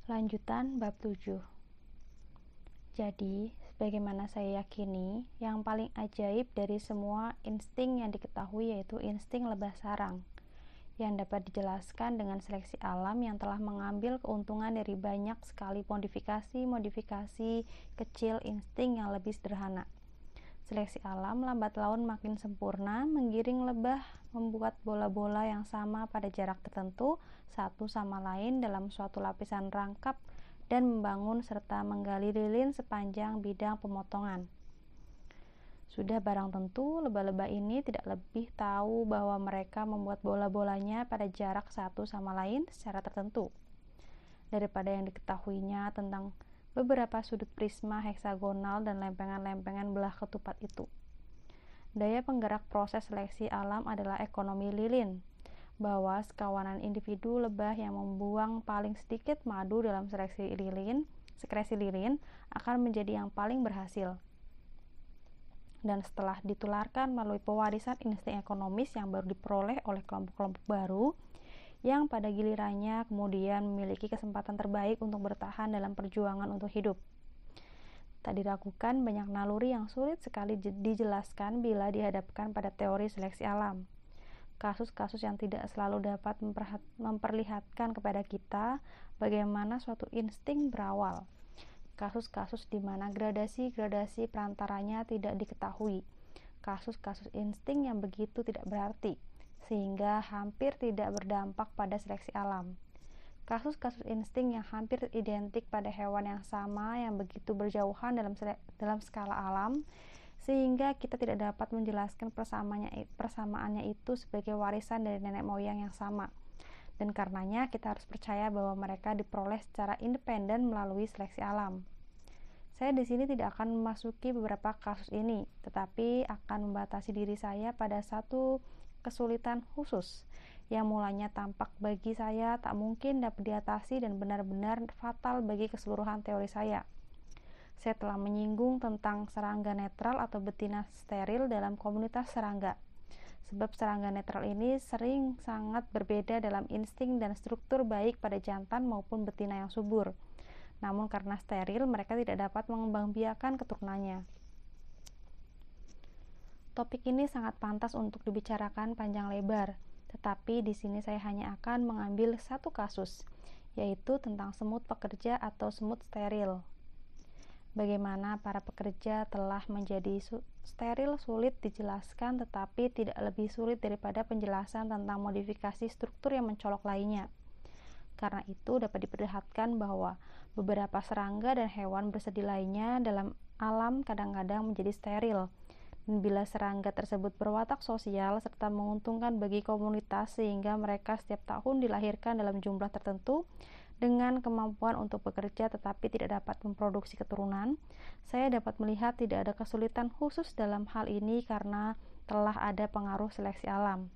Lanjutan bab 7. Jadi, sebagaimana saya yakini, yang paling ajaib dari semua insting yang diketahui yaitu insting lebah sarang, yang dapat dijelaskan dengan seleksi alam yang telah mengambil keuntungan dari banyak sekali modifikasi kecil insting yang lebih sederhana. Seleksi alam lambat laun makin sempurna, menggiring lebah membuat bola-bola yang sama pada jarak tertentu satu sama lain dalam suatu lapisan rangkap dan membangun serta menggali lilin sepanjang bidang pemotongan. Sudah barang tentu, lebah-lebah ini tidak lebih tahu bahwa mereka membuat bola-bolanya pada jarak satu sama lain secara tertentu daripada yang diketahuinya tentang beberapa sudut prisma heksagonal dan lempengan-lempengan belah ketupat itu. Daya penggerak proses seleksi alam adalah ekonomi lilin, bahwa sekawanan individu lebah yang membuang paling sedikit madu dalam sekresi lilin akan menjadi yang paling berhasil. Dan setelah ditularkan melalui pewarisan insting ekonomis yang baru diperoleh oleh kelompok-kelompok baru, yang pada gilirannya kemudian memiliki kesempatan terbaik untuk bertahan dalam perjuangan untuk hidup. Tak diragukan banyak naluri yang sulit sekali dijelaskan bila dihadapkan pada teori seleksi alam. Kasus-kasus yang tidak selalu dapat memperlihatkan kepada kita bagaimana suatu insting berawal. Kasus-kasus di mana gradasi-gradasi perantaranya tidak diketahui. Kasus-kasus insting yang begitu tidak berarti, sehingga hampir tidak berdampak pada seleksi alam. Kasus-kasus insting yang hampir identik pada hewan yang sama yang begitu berjauhan dalam skala alam, sehingga kita tidak dapat menjelaskan persamaannya itu sebagai warisan dari nenek moyang yang sama. Dan karenanya kita harus percaya bahwa mereka diperoleh secara independen melalui seleksi alam. Saya di sini tidak akan memasuki beberapa kasus ini, tetapi akan membatasi diri saya pada satu kesulitan khusus yang mulanya tampak bagi saya tak mungkin dapat diatasi dan benar-benar fatal bagi keseluruhan teori saya. Saya telah menyinggung tentang serangga netral atau betina steril dalam komunitas serangga. Sebab serangga netral ini sering sangat berbeda dalam insting dan struktur baik pada jantan maupun betina yang subur. Namun karena steril, mereka tidak dapat mengembangbiakan keturunannya. Topik ini sangat pantas untuk dibicarakan panjang lebar, tetapi di sini saya hanya akan mengambil satu kasus, yaitu tentang semut pekerja atau semut steril. Bagaimana para pekerja telah menjadi steril sulit dijelaskan, tetapi tidak lebih sulit daripada penjelasan tentang modifikasi struktur yang mencolok lainnya. Karena itu dapat diperlihatkan bahwa beberapa serangga dan hewan bersedi lainnya dalam alam kadang-kadang menjadi steril. Dan bila serangga tersebut berwatak sosial serta menguntungkan bagi komunitas sehingga mereka setiap tahun dilahirkan dalam jumlah tertentu dengan kemampuan untuk bekerja tetapi tidak dapat memproduksi keturunan, saya dapat melihat tidak ada kesulitan khusus dalam hal ini karena telah ada pengaruh seleksi alam.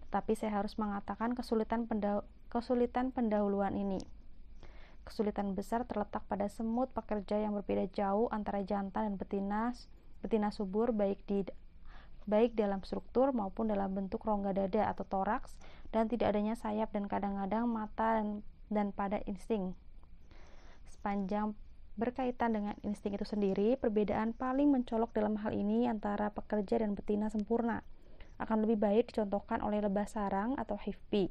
Tetapi saya harus mengatakan kesulitan pendahuluan ini. Kesulitan besar terletak pada semut pekerja yang berbeda jauh antara jantan dan betina subur baik dalam struktur maupun dalam bentuk rongga dada atau toraks, dan tidak adanya sayap dan kadang-kadang mata dan pada insting. Sepanjang berkaitan dengan insting itu sendiri, perbedaan paling mencolok dalam hal ini antara pekerja dan betina sempurna akan lebih baik dicontohkan oleh lebah sarang atau hive.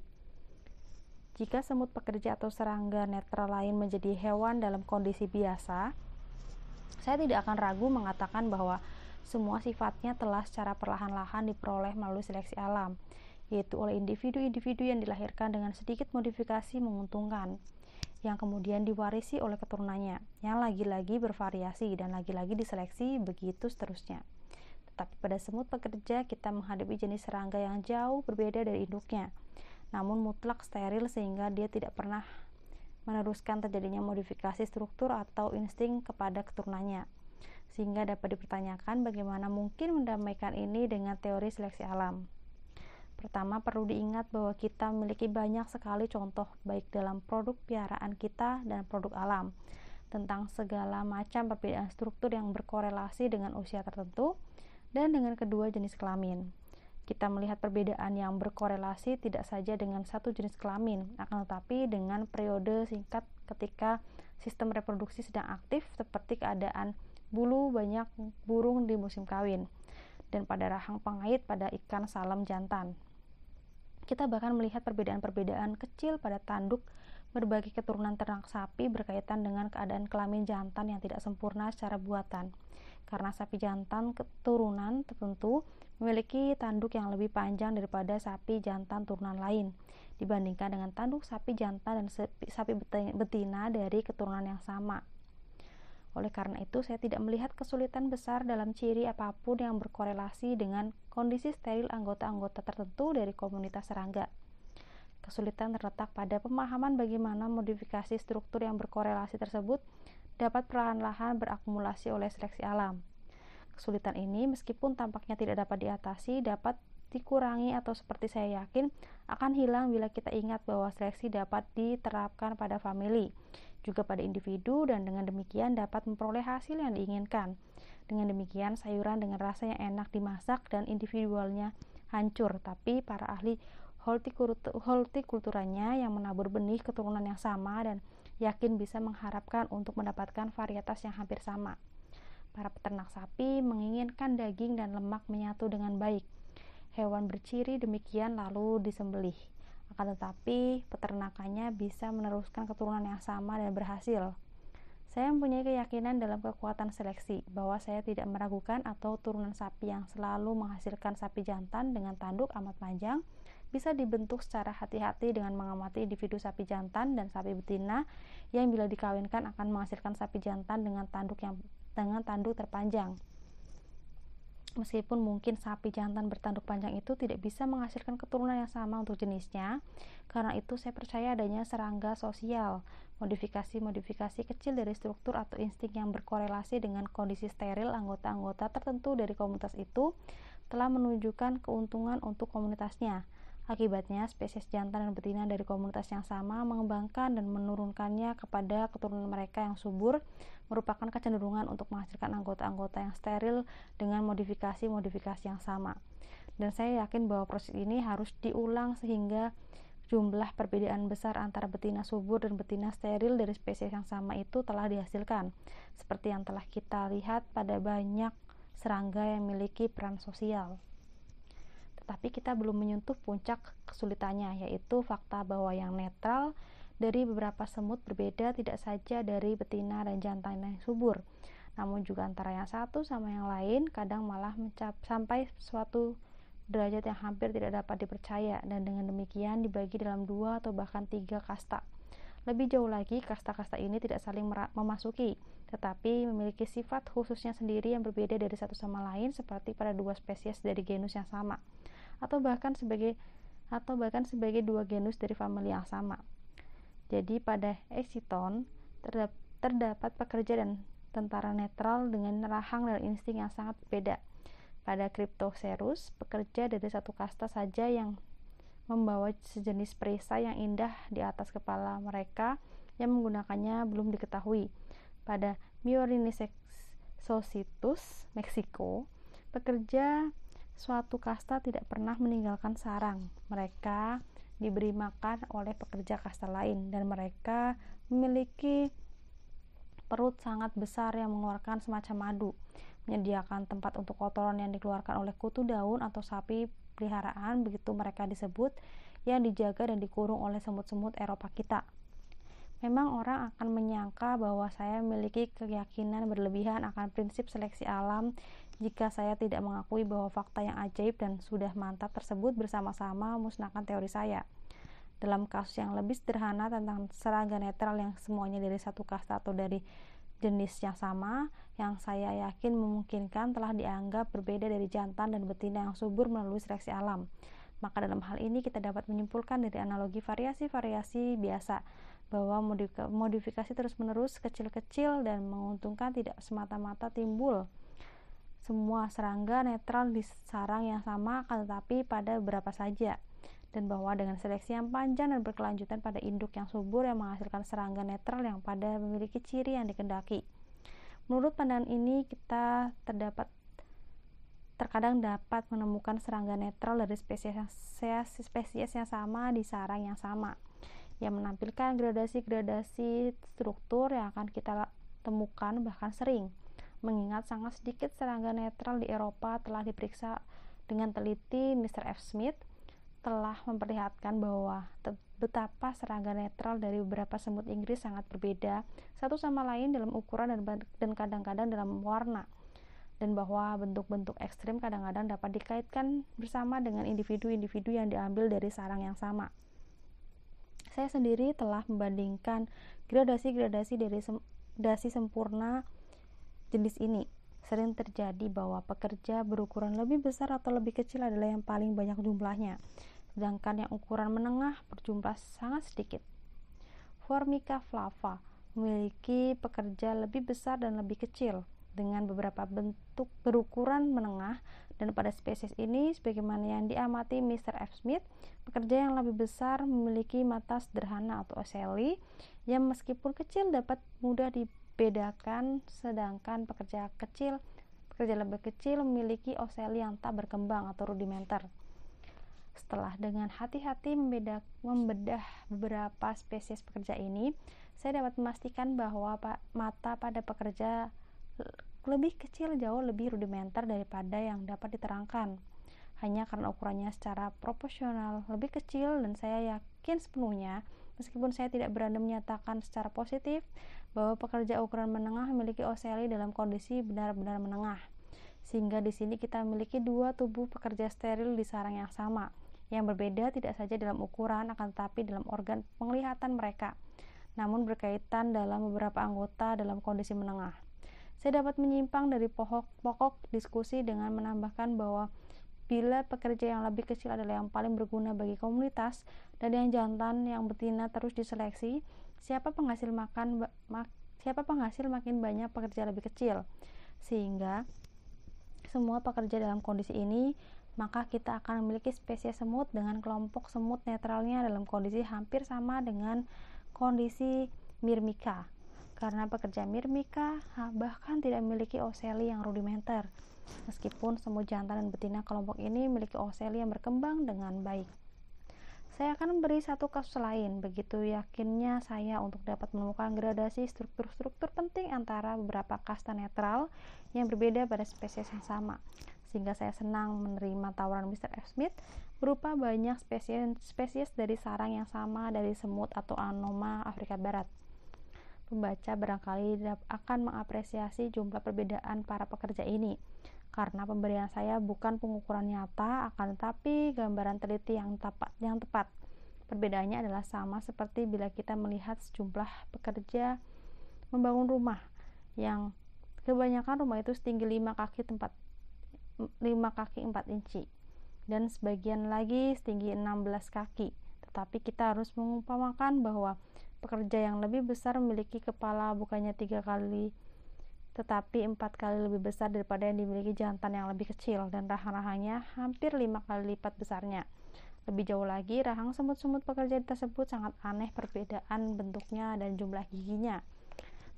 Jika semut pekerja atau serangga netral lain menjadi hewan dalam kondisi biasa, saya tidak akan ragu mengatakan bahwa semua sifatnya telah secara perlahan-lahan diperoleh melalui seleksi alam, yaitu oleh individu-individu yang dilahirkan dengan sedikit modifikasi menguntungkan, yang kemudian diwarisi oleh keturunannya, yang lagi-lagi bervariasi dan lagi-lagi diseleksi, begitu seterusnya. Tetapi pada semut pekerja kita menghadapi jenis serangga yang jauh berbeda dari induknya, namun mutlak steril sehingga dia tidak pernah meneruskan terjadinya modifikasi struktur atau insting kepada keturunannya, sehingga dapat dipertanyakan bagaimana mungkin mendamaikan ini dengan teori seleksi alam. Pertama, perlu diingat bahwa kita memiliki banyak sekali contoh baik dalam produk piaraan kita dan produk alam tentang segala macam perbedaan struktur yang berkorelasi dengan usia tertentu dan dengan kedua jenis kelamin. Kita melihat perbedaan yang berkorelasi tidak saja dengan satu jenis kelamin, akan tetapi dengan periode singkat ketika sistem reproduksi sedang aktif, seperti keadaan bulu banyak burung di musim kawin, dan pada rahang pengait pada ikan salam jantan. Kita bahkan melihat perbedaan-perbedaan kecil pada tanduk berbagai keturunan ternak sapi berkaitan dengan keadaan kelamin jantan yang tidak sempurna secara buatan. Karena sapi jantan keturunan tertentu memiliki tanduk yang lebih panjang daripada sapi jantan turunan lain dibandingkan dengan tanduk sapi jantan dan sapi betina dari keturunan yang sama. Oleh karena itu, saya tidak melihat kesulitan besar dalam ciri apapun yang berkorelasi dengan kondisi steril anggota-anggota tertentu dari komunitas serangga. Kesulitan terletak pada pemahaman bagaimana modifikasi struktur yang berkorelasi tersebut dapat perlahan-lahan berakumulasi oleh seleksi alam. Kesulitan ini, meskipun tampaknya tidak dapat diatasi, dapat dikurangi atau seperti saya yakin akan hilang bila kita ingat bahwa seleksi dapat diterapkan pada famili, juga pada individu, dan dengan demikian dapat memperoleh hasil yang diinginkan. Dengan demikian, sayuran dengan rasa yang enak dimasak dan individualnya hancur, tapi para ahli hortikulturanya yang menabur benih keturunan yang sama dan yakin bisa mengharapkan untuk mendapatkan varietas yang hampir sama. Para peternak sapi menginginkan daging dan lemak menyatu dengan baik. Hewan berciri demikian lalu disembelih. Akan tetapi, peternakannya bisa meneruskan keturunan yang sama dan berhasil. Saya mempunyai keyakinan dalam kekuatan seleksi, bahwa saya tidak meragukan atau turunan sapi yang selalu menghasilkan sapi jantan dengan tanduk amat panjang bisa dibentuk secara hati-hati dengan mengamati individu sapi jantan dan sapi betina yang bila dikawinkan akan menghasilkan sapi jantan dengan tanduk terpanjang. Meskipun mungkin sapi jantan bertanduk panjang itu tidak bisa menghasilkan keturunan yang sama untuk jenisnya, karena itu saya percaya adanya serangga sosial, modifikasi-modifikasi kecil dari struktur atau insting yang berkorelasi dengan kondisi steril anggota-anggota tertentu dari komunitas itu telah menunjukkan keuntungan untuk komunitasnya. Akibatnya, spesies jantan dan betina dari komunitas yang sama mengembangkan dan menurunkannya kepada keturunan mereka yang subur, merupakan kecenderungan untuk menghasilkan anggota-anggota yang steril dengan modifikasi-modifikasi yang sama. Dan saya yakin bahwa proses ini harus diulang sehingga jumlah perbedaan besar antara betina subur dan betina steril dari spesies yang sama itu telah dihasilkan, seperti yang telah kita lihat pada banyak serangga yang memiliki peran sosial. Tetapi kita belum menyentuh puncak kesulitannya, yaitu fakta bahwa yang netral dari beberapa semut berbeda tidak saja dari betina dan jantan yang subur, namun juga antara yang satu sama yang lain, kadang malah sampai suatu derajat yang hampir tidak dapat dipercaya, dan dengan demikian dibagi dalam 2 atau bahkan 3 kasta. Lebih jauh lagi, kasta-kasta ini tidak saling memasuki, tetapi memiliki sifat khususnya sendiri yang berbeda dari satu sama lain, seperti pada 2 spesies dari genus yang sama, atau bahkan sebagai 2 genus dari famili yang sama. Jadi pada Exiton terdapat pekerja dan tentara netral dengan rahang dan insting yang sangat berbeda. Pada Cryptocerus, pekerja dari satu kasta saja yang membawa sejenis perisai yang indah di atas kepala mereka yang menggunakannya belum diketahui. Pada Myorinicocytus, Meksiko, pekerja suatu kasta tidak pernah meninggalkan sarang. Mereka diberi makan oleh pekerja kasta lain, dan mereka memiliki perut sangat besar yang mengeluarkan semacam madu, menyediakan tempat untuk kotoran yang dikeluarkan oleh kutu daun atau sapi peliharaan, begitu mereka disebut, yang dijaga dan dikurung oleh semut-semut Eropa kita. Memang orang akan menyangka bahwa saya memiliki keyakinan berlebihan akan prinsip seleksi alam jika saya tidak mengakui bahwa fakta yang ajaib dan sudah mantap tersebut bersama-sama memusnahkan teori saya. Dalam kasus yang lebih sederhana tentang serangga netral yang semuanya dari satu kasta atau dari jenis yang sama, yang saya yakin memungkinkan telah dianggap berbeda dari jantan dan betina yang subur melalui seleksi alam. Maka dalam hal ini kita dapat menyimpulkan dari analogi variasi-variasi biasa bahwa modifikasi terus-menerus kecil-kecil dan menguntungkan tidak semata-mata timbul semua serangga netral di sarang yang sama, akan tetapi pada beberapa saja, dan bahwa dengan seleksi yang panjang dan berkelanjutan pada induk yang subur yang menghasilkan serangga netral yang pada memiliki ciri yang dikehendaki. Menurut pandangan ini, kita terkadang dapat menemukan serangga netral dari spesies yang sama di sarang yang sama, yang menampilkan gradasi-gradasi struktur yang akan kita temukan bahkan sering. Mengingat sangat sedikit serangga netral di Eropa telah diperiksa dengan teliti, Mr. F. Smith telah memperlihatkan bahwa betapa serangga netral dari beberapa semut Inggris sangat berbeda satu sama lain dalam ukuran dan kadang-kadang dalam warna, dan bahwa bentuk-bentuk ekstrim kadang-kadang dapat dikaitkan bersama dengan individu-individu yang diambil dari sarang yang sama. Saya sendiri telah membandingkan gradasi-gradasi dari dasi sempurna jenis ini. Sering terjadi bahwa pekerja berukuran lebih besar atau lebih kecil adalah yang paling banyak jumlahnya, sedangkan yang ukuran menengah berjumlah sangat sedikit. Formica flava memiliki pekerja lebih besar dan lebih kecil, dengan beberapa bentuk berukuran menengah, dan pada spesies ini, sebagaimana yang diamati Mr. F. Smith, pekerja yang lebih besar memiliki mata sederhana atau ocelli yang meskipun kecil dapat mudah dibedakan, sedangkan pekerja lebih kecil memiliki ocelli yang tak berkembang atau rudimenter. Setelah dengan hati-hati membedah beberapa spesies pekerja ini, saya dapat memastikan bahwa mata pada pekerja lebih kecil jauh lebih rudimenter daripada yang dapat diterangkan, hanya karena ukurannya secara proporsional lebih kecil, dan saya yakin sepenuhnya, meskipun saya tidak berani menyatakan secara positif bahwa pekerja ukuran menengah memiliki ocelli dalam kondisi benar-benar menengah, sehingga di sini kita memiliki dua tubuh pekerja steril di sarang yang sama, yang berbeda tidak saja dalam ukuran akan tetapi dalam organ penglihatan mereka, namun berkaitan dalam beberapa anggota dalam kondisi menengah. Saya dapat menyimpang dari pokok diskusi dengan menambahkan bahwa bila pekerja yang lebih kecil adalah yang paling berguna bagi komunitas, dan yang jantan yang betina terus diseleksi, siapa penghasil makin banyak pekerja lebih kecil, sehingga semua pekerja dalam kondisi ini, maka kita akan memiliki spesies semut dengan kelompok semut netralnya dalam kondisi hampir sama dengan kondisi Myrmica, karena pekerja Myrmica bahkan tidak memiliki ocelli yang rudimenter, meskipun semut jantan dan betina kelompok ini memiliki ocelli yang berkembang dengan baik. Saya akan memberi satu kasus lain. Begitu yakinnya saya untuk dapat menemukan gradasi struktur-struktur penting antara beberapa kasta netral yang berbeda pada spesies yang sama, sehingga saya senang menerima tawaran Mr. F. Smith berupa banyak spesies dari sarang yang sama dari semut atau anoma Afrika Barat. Pembaca barangkali akan mengapresiasi jumlah perbedaan para pekerja ini, karena pemberian saya bukan pengukuran nyata, akan tetapi gambaran teliti yang tepat. Perbedaannya adalah sama seperti bila kita melihat sejumlah pekerja membangun rumah, yang kebanyakan rumah itu setinggi 5 kaki 4 inci, dan sebagian lagi setinggi 16 kaki. Tetapi kita harus mengumpamakan bahwa pekerja yang lebih besar memiliki kepala bukannya 3 kali tetapi 4 kali lebih besar daripada yang dimiliki jantan yang lebih kecil, dan rahang-rahangnya hampir 5 kali lipat besarnya. Lebih jauh lagi, rahang semut-semut pekerja tersebut sangat aneh perbedaan bentuknya dan jumlah giginya.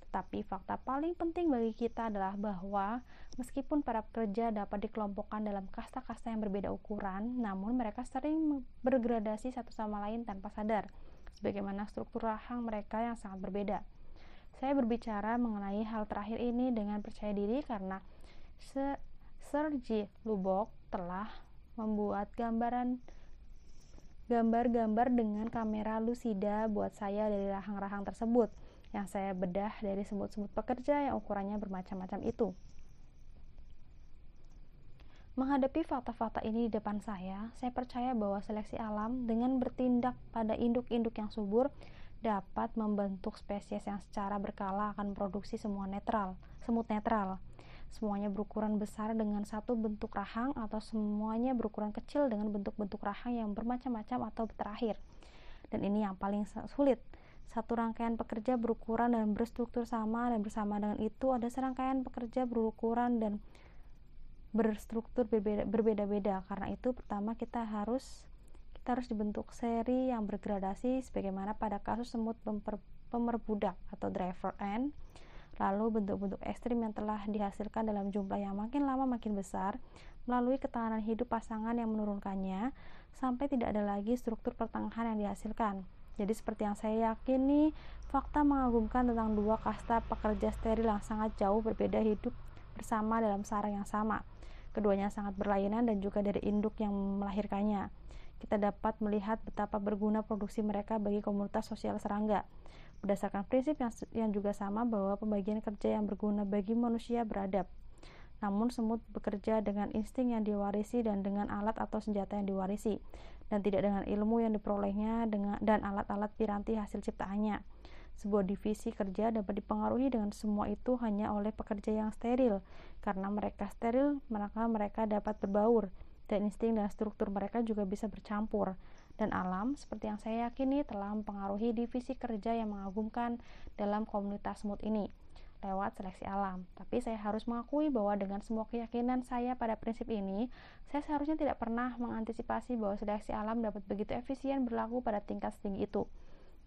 Tetapi fakta paling penting bagi kita adalah bahwa meskipun para pekerja dapat dikelompokkan dalam kasta-kasta yang berbeda ukuran, namun mereka sering bergradasi satu sama lain tanpa sadar, sebagaimana struktur rahang mereka yang sangat berbeda. Saya berbicara mengenai hal terakhir ini dengan percaya diri karena Sir J. Lubbock telah membuat gambar-gambar dengan kamera lucida buat saya dari rahang-rahang tersebut, yang saya bedah dari semut-semut pekerja yang ukurannya bermacam-macam itu. Menghadapi fakta-fakta ini di depan saya percaya bahwa seleksi alam dengan bertindak pada induk-induk yang subur dapat membentuk spesies yang secara berkala akan memproduksi semut netral. Semuanya berukuran besar dengan satu bentuk rahang, atau semuanya berukuran kecil dengan bentuk-bentuk rahang yang bermacam-macam atau terakhir. Dan ini yang paling sulit. Satu rangkaian pekerja berukuran dan berstruktur sama, dan bersama dengan itu ada serangkaian pekerja berukuran dan berstruktur berbeda-beda. Karena itu pertama kita harus dibentuk seri yang bergradasi sebagaimana pada kasus semut pemerbudak atau driver ant. Lalu bentuk-bentuk ekstrim yang telah dihasilkan dalam jumlah yang makin lama makin besar melalui ketahanan hidup pasangan yang menurunkannya sampai tidak ada lagi struktur pertengahan yang dihasilkan. Jadi seperti yang saya yakini, fakta mengagumkan tentang dua kasta pekerja steril yang sangat jauh berbeda hidup bersama dalam sarang yang sama. Keduanya sangat berlainan dan juga dari induk yang melahirkannya. Kita dapat melihat betapa berguna produksi mereka bagi komunitas sosial serangga. Berdasarkan prinsip yang juga sama bahwa pembagian kerja yang berguna bagi manusia beradab. Namun semut bekerja dengan insting yang diwarisi dan dengan alat atau senjata yang diwarisi, dan tidak dengan ilmu yang diperolehnya dan alat-alat piranti hasil ciptaannya. Sebuah divisi kerja dapat dipengaruhi dengan semua itu hanya oleh pekerja yang steril. Karena mereka steril, maka mereka dapat berbaur, dan insting dan struktur mereka juga bisa bercampur. Dan alam, seperti yang saya yakini, telah mempengaruhi divisi kerja yang mengagumkan dalam komunitas semut ini lewat seleksi alam. Tapi saya harus mengakui bahwa dengan semua keyakinan saya pada prinsip ini, saya seharusnya tidak pernah mengantisipasi bahwa seleksi alam dapat begitu efisien berlaku pada tingkat setinggi itu.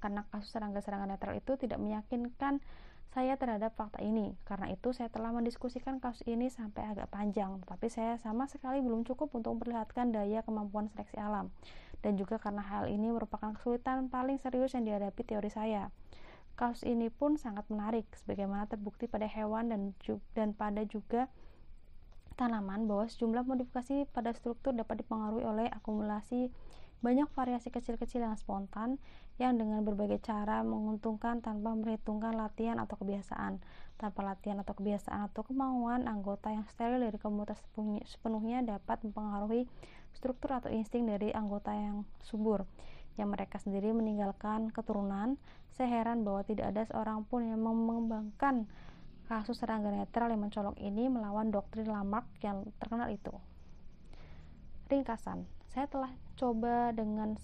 Karena kasus serangga-serangga netral itu tidak meyakinkan saya terhadap fakta ini. Karena itu saya telah mendiskusikan kasus ini sampai agak panjang, tapi saya sama sekali belum cukup untuk memperlihatkan daya kemampuan seleksi alam. Dan juga karena hal ini merupakan kesulitan paling serius yang dihadapi teori saya. Kasus ini pun sangat menarik, sebagaimana terbukti pada hewan dan pada juga tanaman bahwa sejumlah modifikasi pada struktur dapat dipengaruhi oleh akumulasi banyak variasi kecil-kecil yang spontan yang dengan berbagai cara menguntungkan tanpa memperhitungkan latihan atau kebiasaan. Tanpa latihan atau kebiasaan atau kemauan, anggota yang steril dari komunitas sepenuhnya dapat mempengaruhi struktur atau insting dari anggota yang subur, yang mereka sendiri meninggalkan keturunan. Saya heran bahwa tidak ada seorang pun yang mengembangkan kasus serangga netral yang mencolok ini melawan doktrin Lamarck yang terkenal itu. Ringkasan, saya telah mencoba dengan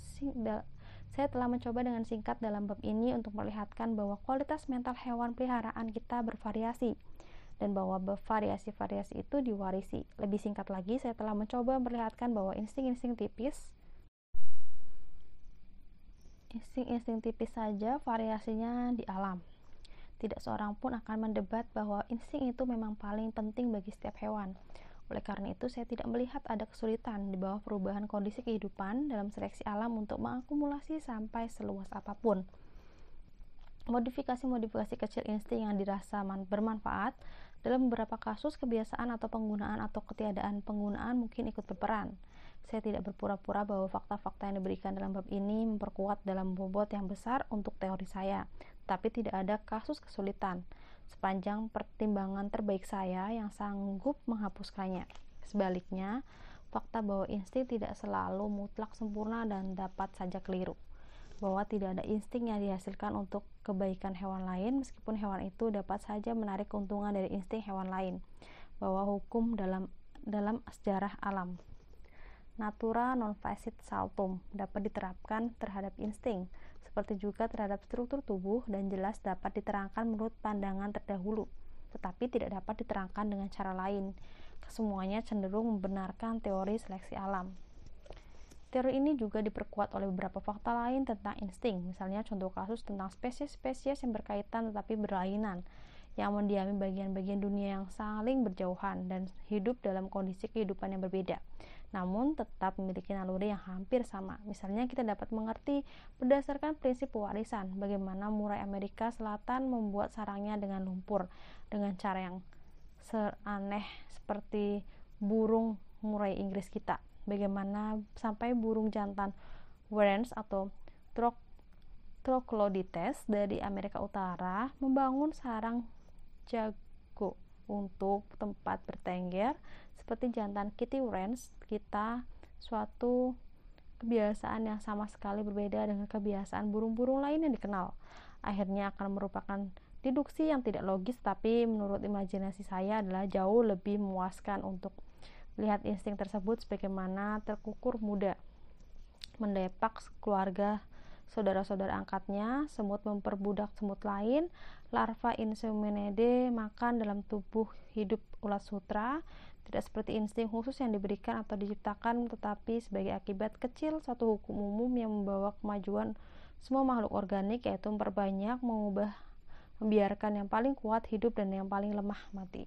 singkat dalam bab ini untuk melihatkan bahwa kualitas mental hewan peliharaan kita bervariasi dan bahwa variasi-variasi itu diwarisi. Lebih singkat lagi, saya telah mencoba memperlihatkan bahwa insting-insting tipis saja variasinya di alam. Tidak seorang pun akan mendebat bahwa insting itu memang paling penting bagi setiap hewan. Oleh karena itu, saya tidak melihat ada kesulitan di bawah perubahan kondisi kehidupan dalam seleksi alam untuk mengakumulasi sampai seluas apapun. Modifikasi-modifikasi kecil insting yang dirasa bermanfaat dalam beberapa kasus kebiasaan atau penggunaan atau ketiadaan penggunaan mungkin ikut berperan. Saya tidak berpura-pura bahwa fakta-fakta yang diberikan dalam bab ini memperkuat dalam bobot yang besar untuk teori saya, tapi tidak ada kasus kesulitan sepanjang pertimbangan terbaik saya yang sanggup menghapuskannya. Sebaliknya, fakta bahwa insting tidak selalu mutlak sempurna dan dapat saja keliru, bahwa tidak ada insting yang dihasilkan untuk kebaikan hewan lain meskipun hewan itu dapat saja menarik keuntungan dari insting hewan lain, bahwa hukum dalam sejarah alam natura non facit saltum dapat diterapkan terhadap insting, seperti juga terhadap struktur tubuh, dan jelas dapat diterangkan menurut pandangan terdahulu, tetapi tidak dapat diterangkan dengan cara lain. Kesemuanya cenderung membenarkan teori seleksi alam. Teori ini juga diperkuat oleh beberapa fakta lain tentang insting, misalnya contoh kasus tentang spesies-spesies yang berkaitan tetapi berlainan, yang mendiami bagian-bagian dunia yang saling berjauhan dan hidup dalam kondisi kehidupan yang berbeda, namun tetap memiliki naluri yang hampir sama. Misalnya kita dapat mengerti berdasarkan prinsip pewarisan bagaimana murai Amerika Selatan membuat sarangnya dengan lumpur dengan cara yang aneh seperti burung murai Inggris kita, bagaimana sampai burung jantan Warrens atau Troglodytes dari Amerika Utara membangun sarang jago untuk tempat bertengger seperti jantan Kitty Wrens kita, suatu kebiasaan yang sama sekali berbeda dengan kebiasaan burung-burung lain yang dikenal. Akhirnya akan merupakan deduksi yang tidak logis, tapi menurut imajinasi saya adalah jauh lebih memuaskan untuk melihat insting tersebut sebagaimana terkukur muda mendepak keluarga saudara-saudara angkatnya. Semut memperbudak semut lain. Larva Inseminide makan dalam tubuh hidup ulat sutra, tidak seperti insting khusus yang diberikan atau diciptakan, tetapi sebagai akibat kecil satu hukum umum yang membawa kemajuan semua makhluk organik, yaitu memperbanyak, membiarkan yang paling kuat hidup dan yang paling lemah mati.